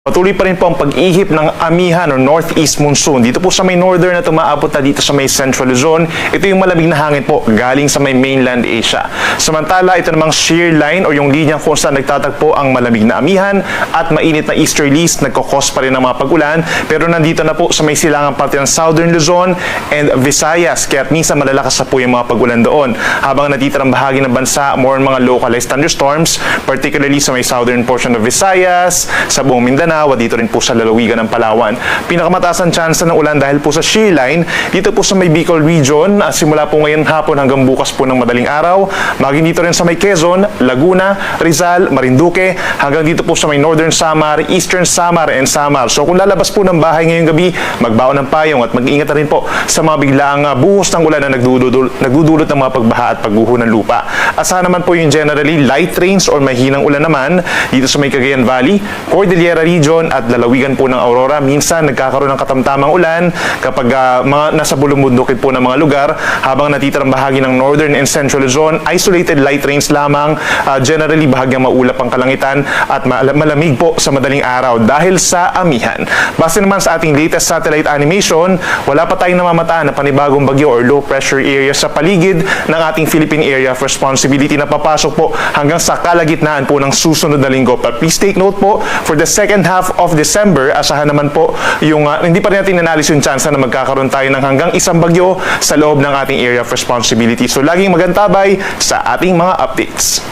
Patuloy pa rin po ang pag-ihip ng amihan o northeast monsoon. Dito po sa may northern na tumaabot na dito sa may central Luzon, ito yung malamig na hangin po galing sa may mainland Asia. Samantala, ito namang shear line o yung linya kung saan nagtatagpo ang malamig na amihan at mainit na easterlies, nagkakos pa rin ng mga pag-ulan. Pero nandito na po sa may silangang parte ng southern Luzon and Visayas, kaya minsan malalakas na po yung mga pag-ulan doon. Habang natitirang bahagi ng bansa, more on mga localized thunderstorms, particularly sa may southern portion of Visayas, sa buong Mindanao, dito rin po sa lalawigan ng Palawan. Pinakamataas ang tsansa ng ulan dahil po sa shear line, dito po sa may Bicol region, simula po ngayon hapon hanggang bukas po ng madaling araw, maging dito rin sa may Quezon, Laguna, Rizal, Marinduque, hanggang dito po sa may northern Samar, eastern Samar and Samar. So kung lalabas po ng bahay ngayong gabi, magbaon ng payong at mag-ingat na rin po sa mga biglaang buhos ng ulan na nagdudulot ng mga pagbaha at pagguho ng lupa. Asahan naman po yung generally light rains or mahinang ulan naman dito sa may Cagayan Valley, Cordillera region at lalawigan po ng Aurora. Minsan nagkakaroon ng katamtamang ulan kapag mga nasa bulong-bundukin po ng mga lugar, habang natitirang bahagi ng northern and central Luzon, isolated light rains lamang, generally bahagyang maulap ang kalangitan at malamig po sa madaling araw dahil sa amihan. Base naman sa ating latest satellite animation, wala pa tayong namamataan na panibagong bagyo or low pressure area sa paligid ng ating Philippine Area of Responsibility na papasok po hanggang sa kalagitnaan po ng susunod na linggo. But please take note po, for the second half of December, asahan naman po yung hindi pa rin natin analysis yung chance na magkakaroon tayo ng hanggang isang bagyo sa loob ng ating area of responsibility. So laging magantabay sa ating mga updates.